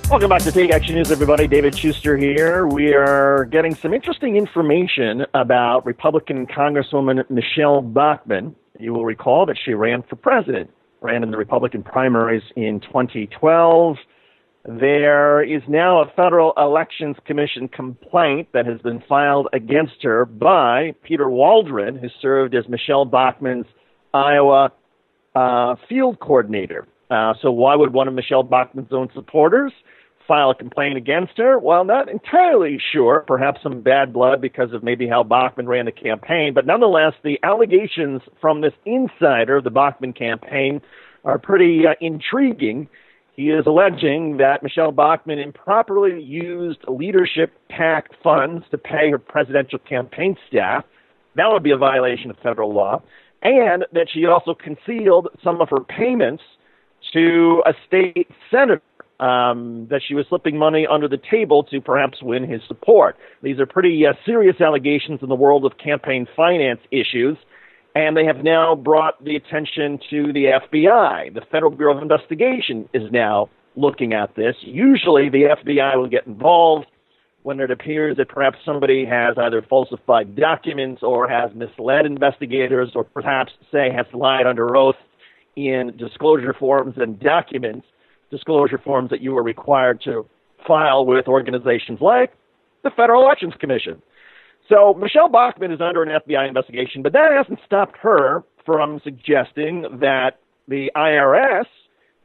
Welcome back to Take Action News, everybody. David Shuster here. We are getting some interesting information about Republican Congresswoman Michelle Bachmann. You will recall that she ran for president, ran in the Republican primaries in 2012. There is now a Federal Elections Commission complaint that has been filed against her by Peter Waldron, who served as Michelle Bachmann's Iowa field coordinator. So why would one of Michelle Bachmann's own supporters file a complaint against her? Well, not entirely sure. Perhaps some bad blood because of maybe how Bachmann ran the campaign. But nonetheless, the allegations from this insider of the Bachmann campaign are pretty intriguing. He is alleging that Michelle Bachmann improperly used leadership PAC funds to pay her presidential campaign staff. That would be a violation of federal law. And that she also concealed some of her payments to a state senator, that she was slipping money under the table to perhaps win his support. These are pretty serious allegations in the world of campaign finance issues, and they have now brought the attention to the FBI. The Federal Bureau of Investigation is now looking at this. Usually the FBI will get involved when it appears that perhaps somebody has either falsified documents or has misled investigators or perhaps, say, has lied under oath in disclosure forms and documents, disclosure forms that you are required to file with organizations like the Federal Elections Commission. So Michelle Bachmann is under an FBI investigation, but that hasn't stopped her from suggesting that the IRS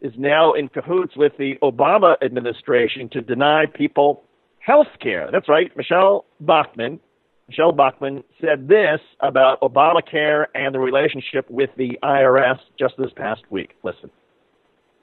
is now in cahoots with the Obama administration to deny people health care. That's right, Michelle Bachmann said this about Obamacare and the relationship with the IRS just this past week. Listen.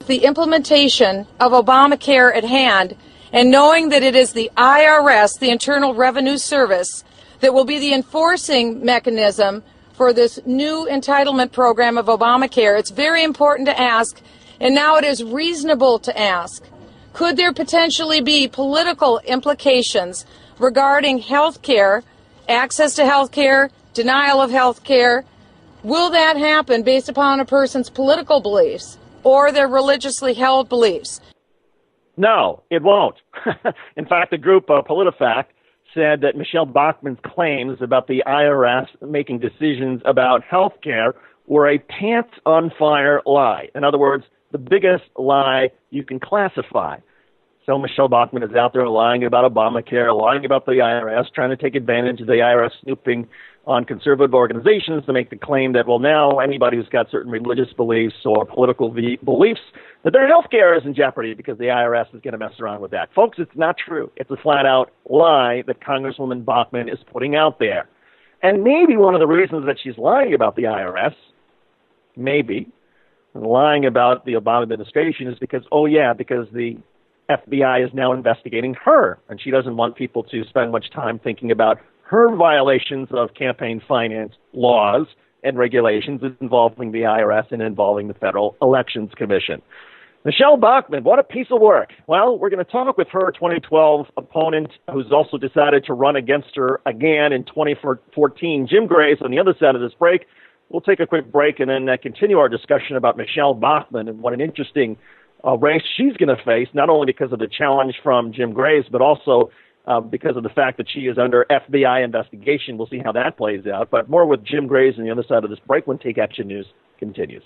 The implementation of Obamacare at hand, and knowing that it is the IRS, the Internal Revenue Service, that will be the enforcing mechanism for this new entitlement program of Obamacare, it's very important to ask, and now it is reasonable to ask, could there potentially be political implications regarding health care, access to health care, denial of health care? Will that happen based upon a person's political beliefs or their religiously held beliefs? No, it won't. In fact, the group PolitiFact said that Michelle Bachmann's claims about the IRS making decisions about health care were a pants-on-fire lie. In other words, the biggest lie you can classify. So Michelle Bachmann is out there lying about Obamacare, lying about the IRS, trying to take advantage of the IRS snooping on conservative organizations to make the claim that, well, now anybody who's got certain religious beliefs or political beliefs, that their health care is in jeopardy because the IRS is going to mess around with that. Folks, it's not true. It's a flat-out lie that Congresswoman Bachmann is putting out there. And maybe one of the reasons that she's lying about the IRS, maybe, lying about the Obama administration is because, because the FBI is now investigating her, and she doesn't want people to spend much time thinking about her violations of campaign finance laws and regulations involving the IRS and involving the Federal Elections Commission. Michelle Bachmann, what a piece of work. Well, we're going to talk with her 2012 opponent who's also decided to run against her again in 2014, Jim Grace, on the other side of this break. We'll take a quick break and then continue our discussion about Michelle Bachmann and what an interesting race she's going to face, not only because of the challenge from Jim Grace, but also because of the fact that she is under FBI investigation. We'll see how that plays out. But more with Jim Grace on the other side of this break when Take Action News continues.